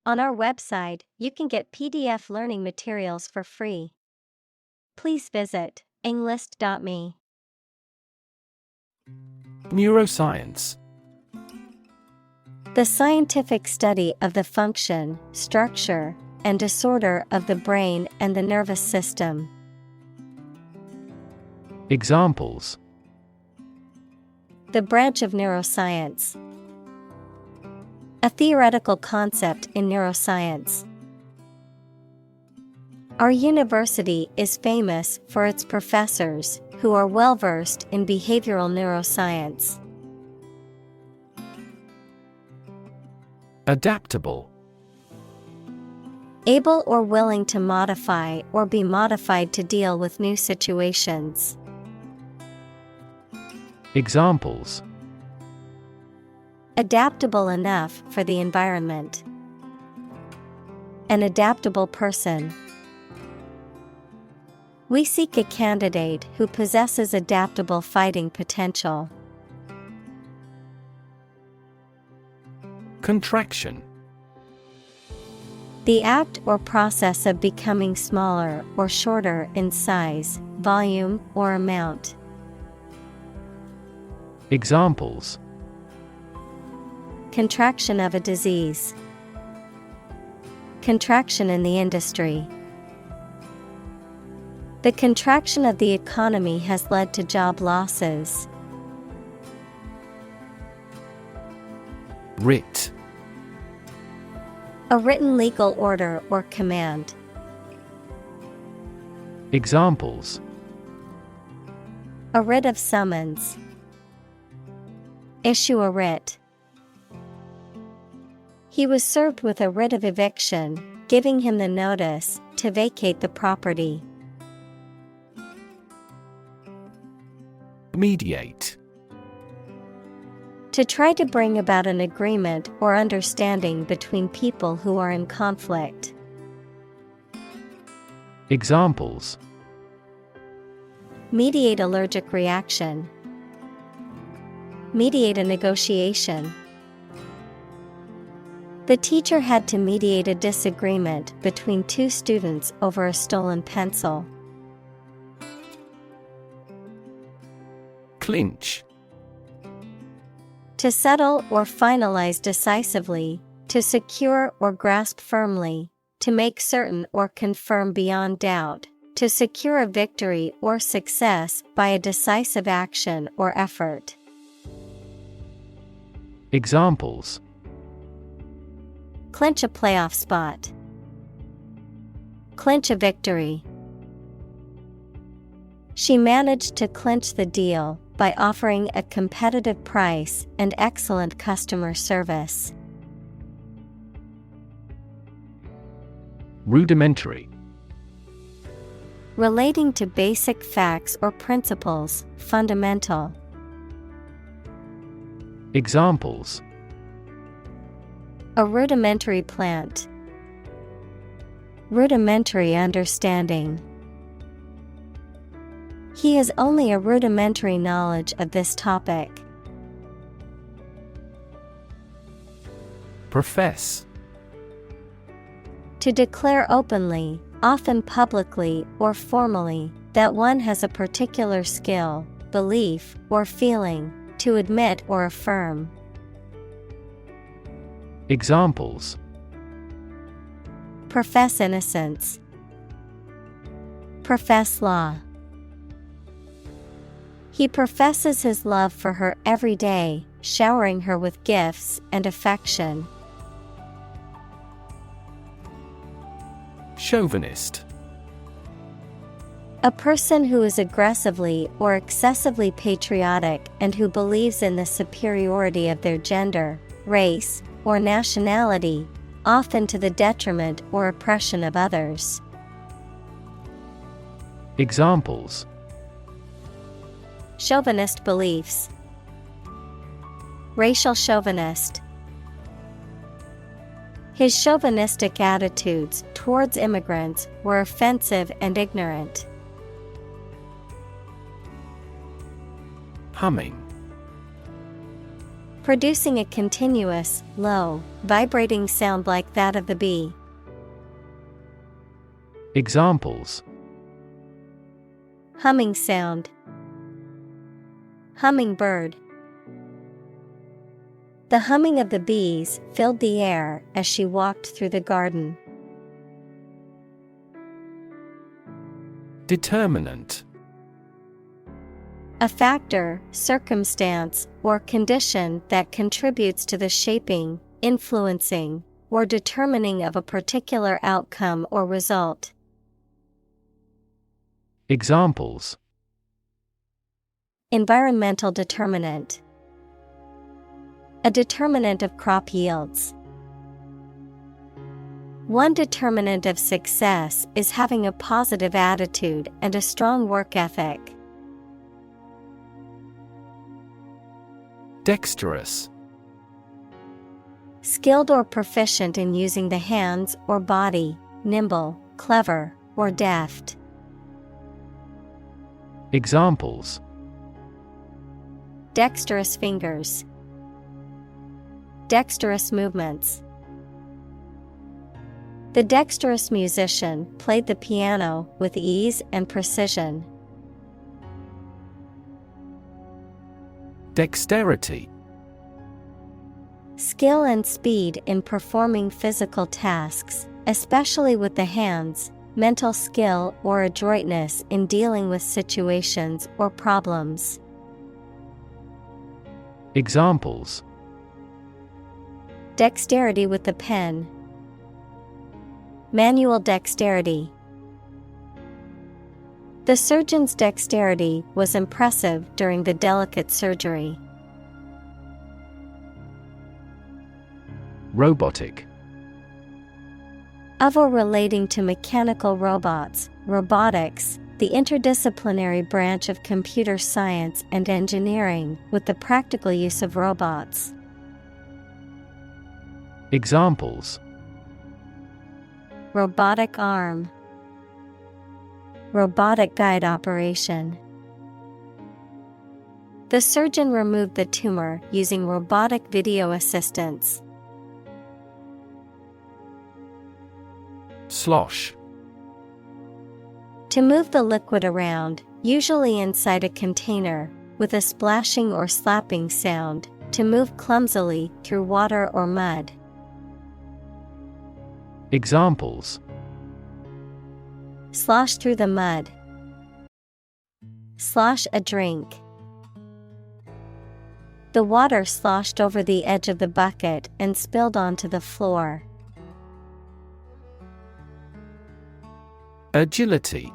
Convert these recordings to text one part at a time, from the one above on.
On our website, you can get PDF learning materials for free. Please visit englist.me. Neuroscience. The scientific study of the function, structure, and disorder of the brain and the nervous system. Examples: The branch of neuroscience. A theoretical concept in neuroscience. Our university is famous for its professors, who are well-versed in behavioral neuroscience. Adaptable. Able or willing to modify or be modified to deal with new situations. Examples: Adaptable enough for the environment. An adaptable person. We seek a candidate who possesses adaptable fighting potential. Contraction. The act or process of becoming smaller or shorter in size, volume, or amount. Examples: Contraction of a disease. Contraction in the industry. The contraction of the economy has led to job losses. Writ. A written legal order or command. Examples: A writ of summons. Issue a writ. He was served with a writ of eviction, giving him the notice to vacate the property. Mediate. To try to bring about an agreement or understanding between people who are in conflict. Examples: Mediate allergic reaction. Mediate a negotiation. The teacher had to mediate a disagreement between two students over a stolen pencil. Clinch. To settle or finalize decisively, to secure or grasp firmly, to make certain or confirm beyond doubt, to secure a victory or success by a decisive action or effort. Examples: Clinch a playoff spot. Clinch a victory. She managed to clinch the deal by offering a competitive price and excellent customer service. Rudimentary. Relating to basic facts or principles, fundamental. Examples: A rudimentary plant. Rudimentary understanding. He has only a rudimentary knowledge of this topic. Profess. To declare openly, often publicly or formally, that one has a particular skill, belief, or feeling, to admit or affirm. Examples: Profess innocence. Profess law. He professes his love for her every day, showering her with gifts and affection. Chauvinist. A person who is aggressively or excessively patriotic and who believes in the superiority of their gender, race, or nationality, often to the detriment or oppression of others. Examples: Chauvinist beliefs. Racial chauvinist. His chauvinistic attitudes towards immigrants were offensive and ignorant. Humming. producing a continuous, low, vibrating sound like that of the bee. Examples: Humming sound. Hummingbird. The humming of the bees filled the air as she walked through the garden. Determinant. A factor, circumstance, or condition that contributes to the shaping, influencing, or determining of a particular outcome or result. Examples: Environmental determinant. A determinant of crop yields. One determinant of success is having a positive attitude and a strong work ethic. Dexterous. Skilled or proficient in using the hands or body, nimble, clever, or deft. Examples: dexterous fingers. Dexterous movements. The dexterous musician played the piano with ease and precision. Dexterity. Skill and speed in performing physical tasks, especially with the hands, mental skill or adroitness in dealing with situations or problems. Examples: dexterity with the pen. Manual dexterity. The surgeon's dexterity was impressive during the delicate surgery. Robotic. Of or relating to mechanical robots, robotics, the interdisciplinary branch of computer science and engineering with the practical use of robots. Examples: robotic arm. Robotic guide operation. The surgeon removed the tumor using robotic video assistance. Slosh. To move the liquid around, usually inside a container, with a splashing or slapping sound, to move clumsily through water or mud. Examples: slosh through the mud. Slosh a drink. The water sloshed over the edge of the bucket and spilled onto the floor. Agility.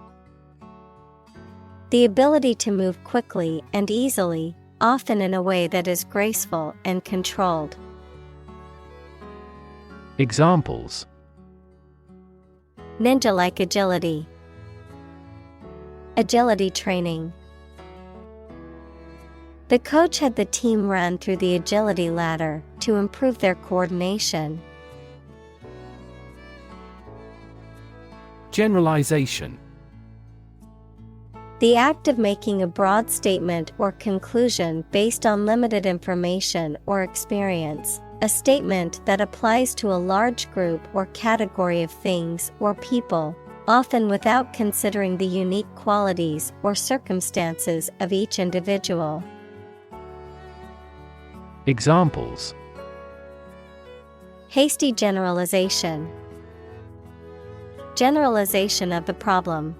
The ability to move quickly and easily, often in a way that is graceful and controlled. Examples: ninja-like agility. Agility training. The coach had the team run through the agility ladder to improve their coordination. Generalization. The act of making a broad statement or conclusion based on limited information or experience, a statement that applies to a large group or category of things or people, often without considering the unique qualities or circumstances of each individual. Examples: hasty generalization. Generalization of the problem.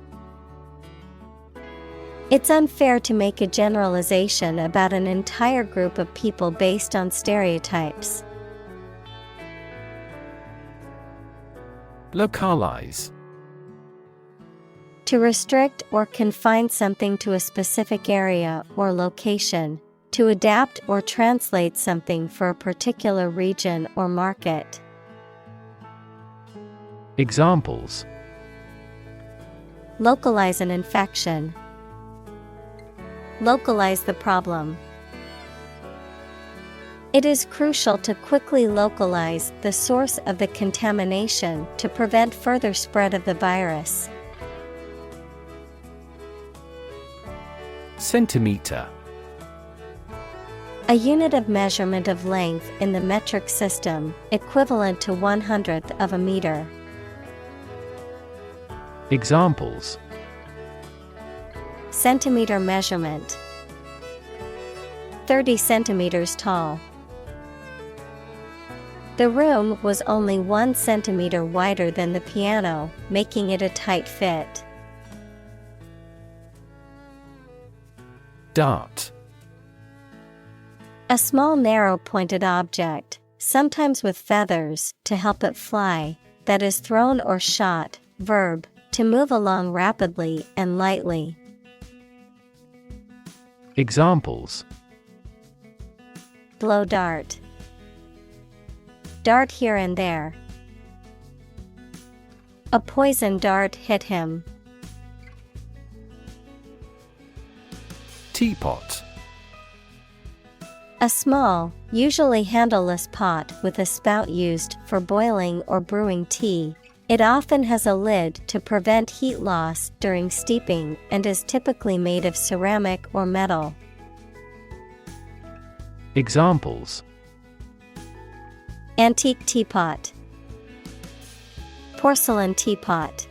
It's unfair to make a generalization about an entire group of people based on stereotypes. Localize. To restrict or confine something to a specific area or location, to adapt or translate something for a particular region or market. Examples: localize an infection. Localize the problem. It is crucial to quickly localize the source of the contamination to prevent further spread of the virus. Centimeter. A unit of measurement of length in the metric system, equivalent to 1/100th of a meter. Examples: Centimeter measurement. 30 centimeters tall. The room was only 1 centimeter wider than the piano, making it a tight fit. Dart. A small narrow pointed object, sometimes with feathers, to help it fly, that is thrown or shot. Verb, to move along rapidly and lightly. Examples: Blow dart. Dart here and there. A poison dart hit him. Teapot. A small, usually handleless pot with a spout used for boiling or brewing tea. It often has a lid to prevent heat loss during steeping and is typically made of ceramic or metal. Examples: Antique teapot. Porcelain teapot.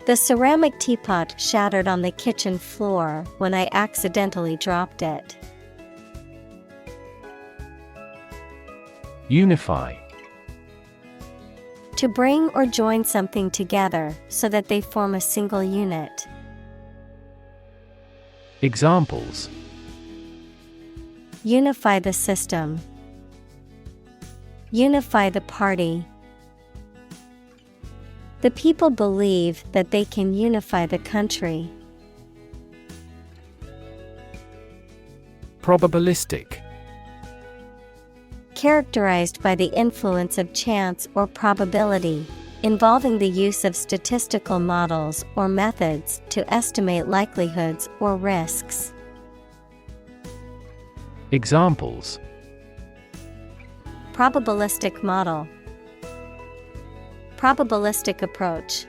The ceramic teapot shattered on the kitchen floor when I accidentally dropped it. Unify. To bring or join something together so that they form a single unit. Examples: Unify the system. Unify the party. The people believe that they can unify the country. Probabilistic. Characterized by the influence of chance or probability, involving the use of statistical models or methods to estimate likelihoods or risks. Examples: Probabilistic model. Probabilistic approach.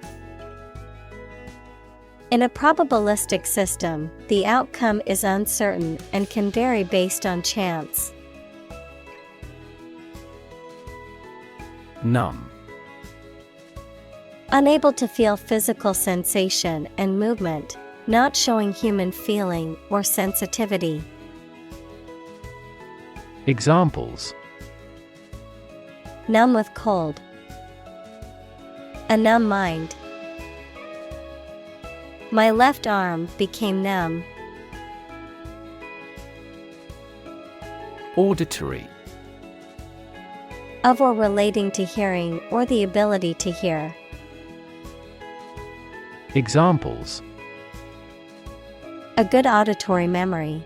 In a probabilistic system, the outcome is uncertain and can vary based on chance. Numb. Unable to feel physical sensation and movement, not showing human feeling or sensitivity. Examples: Numb with cold. A numb mind. My left arm became numb. Auditory. Of or relating to hearing or the ability to hear. Examples: A good auditory memory.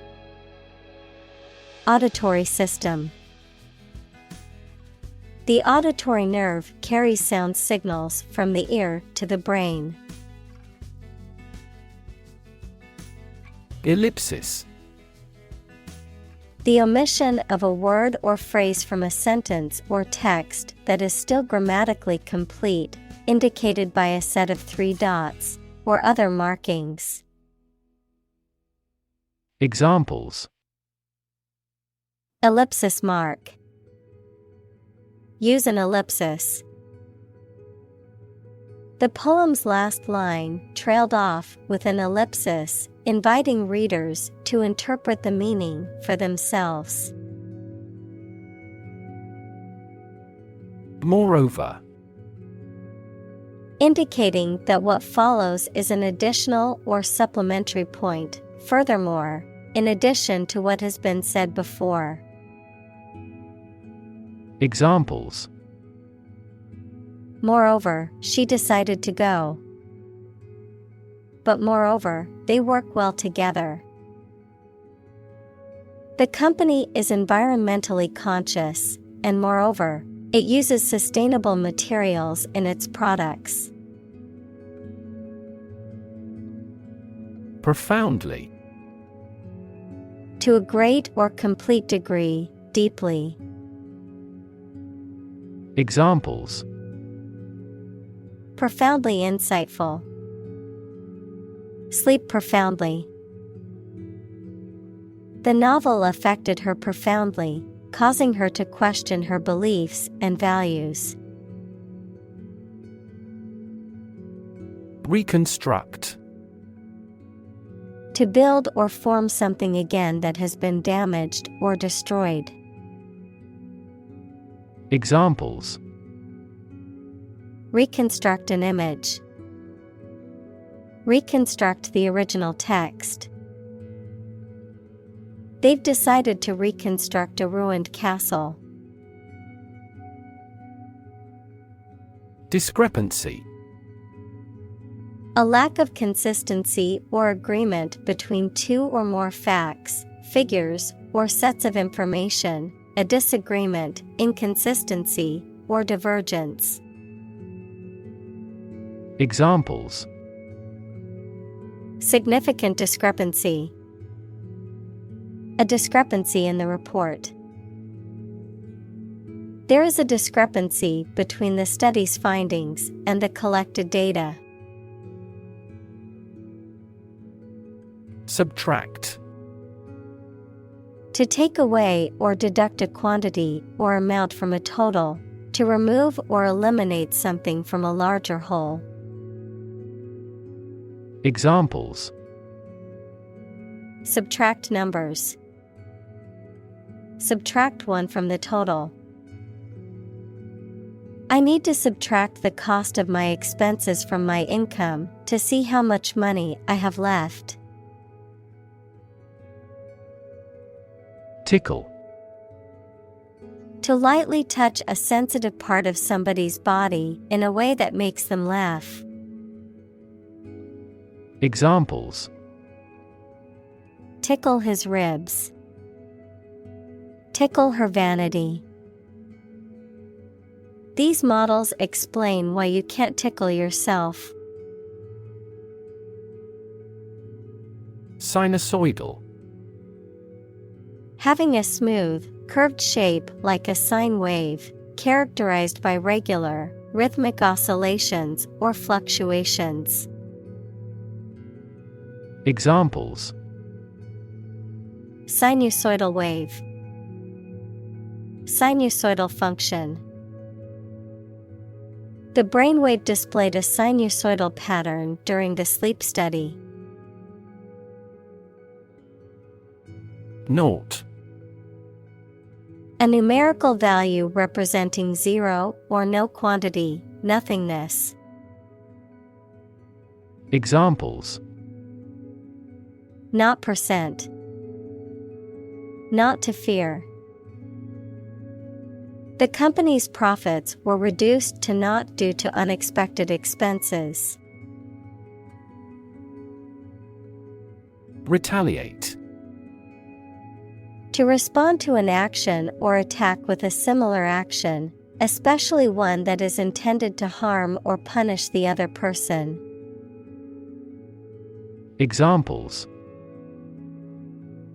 Auditory system. The auditory nerve carries sound signals from the ear to the brain. Ellipsis. The omission of a word or phrase from a sentence or text that is still grammatically complete, indicated by a set of 3 dots, or other markings. Examples: Ellipsis mark. Use an ellipsis. The poem's last line trailed off with an ellipsis, inviting readers to interpret the meaning for themselves. Moreover. Indicating that what follows is an additional or supplementary point. Furthermore, in addition to what has been said before. Examples: Moreover, she decided to go. But moreover, they work well together. The company is environmentally conscious, and moreover, it uses sustainable materials in its products. Profoundly. To a great or complete degree, deeply. Examples: Profoundly insightful. Sleep profoundly. The novel affected her profoundly, causing her to question her beliefs and values. Reconstruct. To build or form something again that has been damaged or destroyed. Examples: Reconstruct an image. Reconstruct the original text. They've decided to reconstruct a ruined castle. Discrepancy. A lack of consistency or agreement between two or more facts, figures, or sets of information, a disagreement, inconsistency, or divergence. Examples: Significant discrepancy. A discrepancy in the report. There is a discrepancy between the study's findings and the collected data. Subtract. To take away or deduct a quantity or amount from a total, to remove or eliminate something from a larger whole. Examples: Subtract numbers. Subtract one from the total. I need to subtract the cost of my expenses from my income to see how much money I have left. Tickle. To lightly touch a sensitive part of somebody's body in a way that makes them laugh. Examples: Tickle his ribs. Tickle her vanity. These models explain why you can't tickle yourself. Sinusoidal. Having a smooth, curved shape like a sine wave, characterized by regular, rhythmic oscillations or fluctuations. Examples: Sinusoidal wave. Sinusoidal function. The brainwave displayed a sinusoidal pattern during the sleep study. Naught. A numerical value representing zero or no quantity, nothingness. Examples: Not percent. Not to fear. The company's profits were reduced to naught due to unexpected expenses. Retaliate. To respond to an action or attack with a similar action, especially one that is intended to harm or punish the other person. Examples: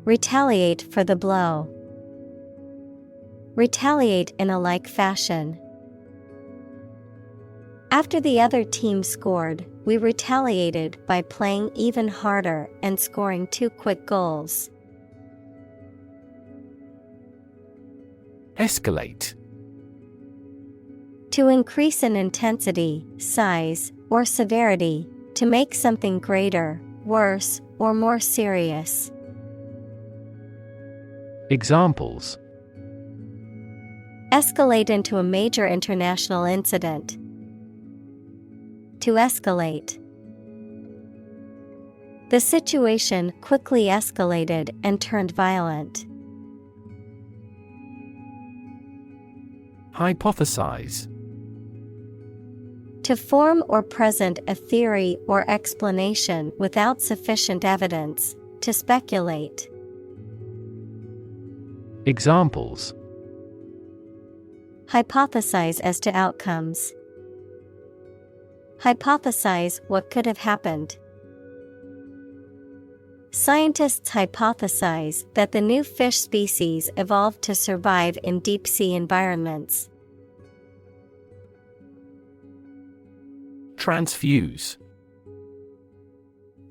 Retaliate for the blow. Retaliate in a like fashion. After the other team scored, we retaliated by playing even harder and scoring 2 quick goals. Escalate. To increase in intensity, size, or severity, to make something greater, worse, or more serious. Examples: Escalate into a major international incident. To escalate. The situation quickly escalated and turned violent. Hypothesize. To form or present a theory or explanation without sufficient evidence, to speculate. Examples: Hypothesize as to outcomes. Hypothesize what could have happened. Scientists hypothesize that the new fish species evolved to survive in deep-sea environments. Transfuse.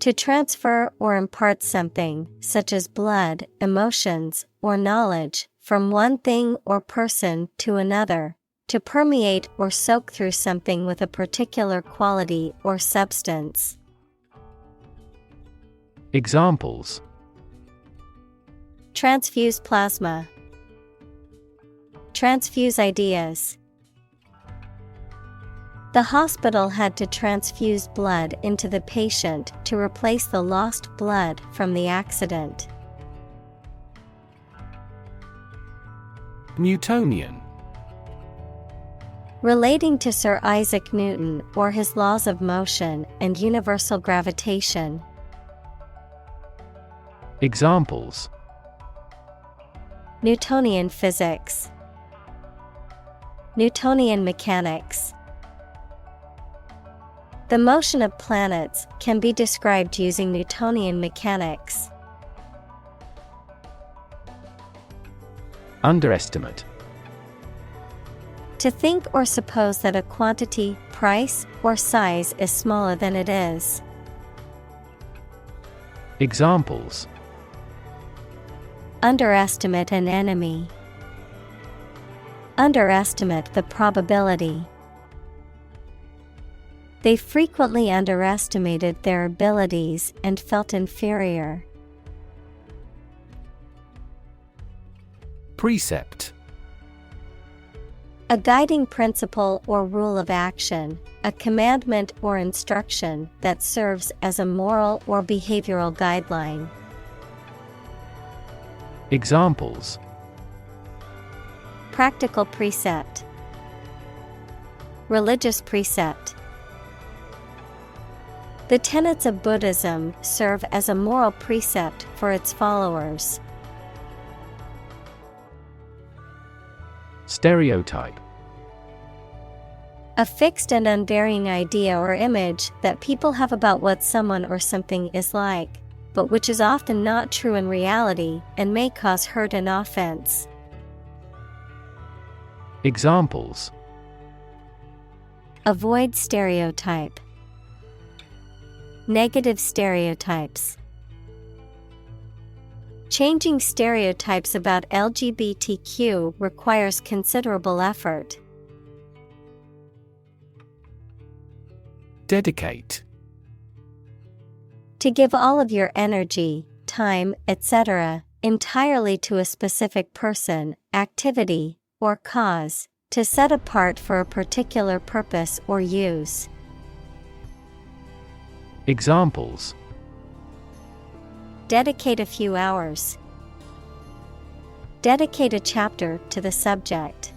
To transfer or impart something, such as blood, emotions, or knowledge, from one thing or person to another. To permeate or soak through something with a particular quality or substance. Examples: Transfuse plasma. Transfuse ideas. The hospital had to transfuse blood into the patient to replace the lost blood from the accident. Newtonian. Relating to Sir Isaac Newton or his laws of motion and universal gravitation. Examples: Newtonian physics. Newtonian mechanics. The motion of planets can be described using Newtonian mechanics. Underestimate. To think or suppose that a quantity, price, or size is smaller than it is. Examples: Underestimate an enemy. Underestimate the probability. They frequently underestimated their abilities and felt inferior. Precept. A guiding principle or rule of action, a commandment or instruction that serves as a moral or behavioral guideline. Examples: Practical precept. Religious precept. The tenets of Buddhism serve as a moral precept for its followers. Stereotype. A fixed and unvarying idea or image that people have about what someone or something is like, but which is often not true in reality and may cause hurt and offense. Examples: Avoid stereotype. Negative stereotypes. Changing stereotypes about LGBTQ requires considerable effort. Dedicate. To give all of your energy, time, etc., entirely to a specific person, activity, or cause, to set apart for a particular purpose or use. Examples: Dedicate a few hours. Dedicate a chapter to the subject.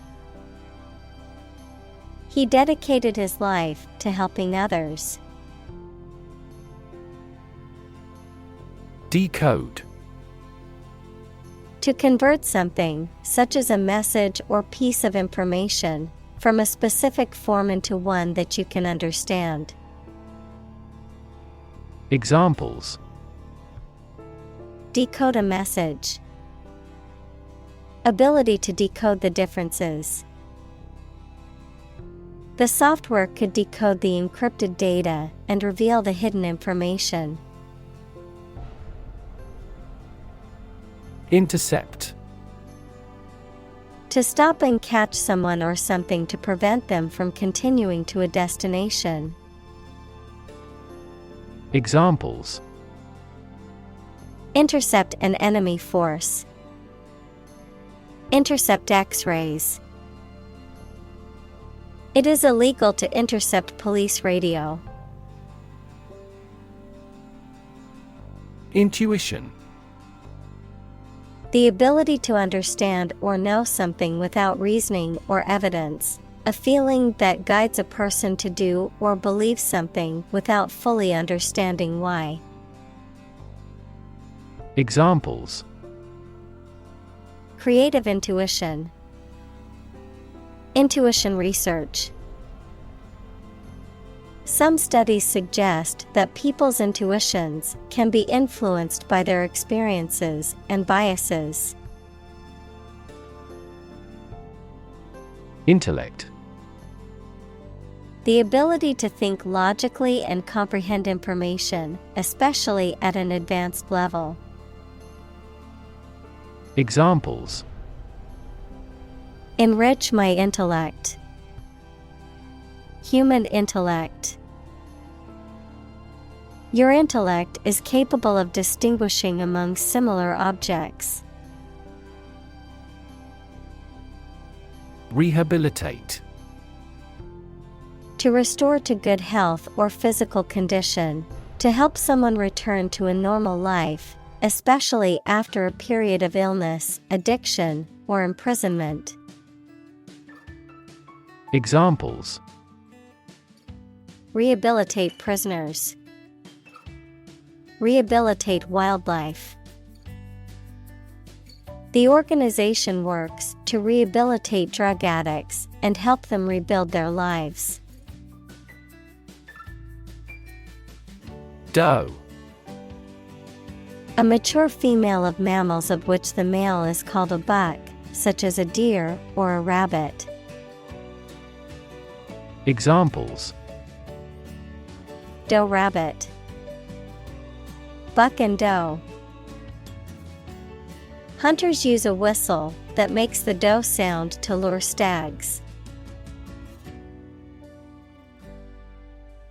He dedicated his life to helping others. Decode. To convert something, such as a message or piece of information, from a specific form into one that you can understand. Examples: Decode a message. Ability to decode the differences. The software could decode the encrypted data and reveal the hidden information. Intercept. To stop and catch someone or something to prevent them from continuing to a destination. Examples: Intercept an enemy force. Intercept X-rays. It is illegal to intercept police radio. Intuition. The ability to understand or know something without reasoning or evidence. A feeling that guides a person to do or believe something without fully understanding why. Examples: Creative intuition. Intuition research. Some studies suggest that people's intuitions can be influenced by their experiences and biases. Intellect. The ability to think logically and comprehend information, especially at an advanced level. Examples: Enrich my intellect. Human intellect. Your intellect is capable of distinguishing among similar objects. Rehabilitate. To restore to good health or physical condition, to help someone return to a normal life, especially after a period of illness, addiction, or imprisonment. Examples: Rehabilitate prisoners. Rehabilitate wildlife. The organization works to rehabilitate drug addicts and help them rebuild their lives. Doe. A mature female of mammals of which the male is called a buck, such as a deer or a rabbit. Examples: Doe rabbit. Buck and doe. Hunters use a whistle that makes the doe sound to lure stags.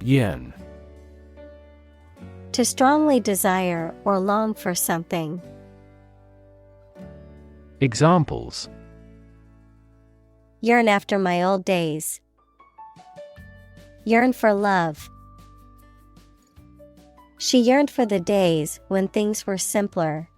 Yearn. To strongly desire or long for something. Examples: Yearn after my old days. Yearn for love. She yearned for the days when things were simpler.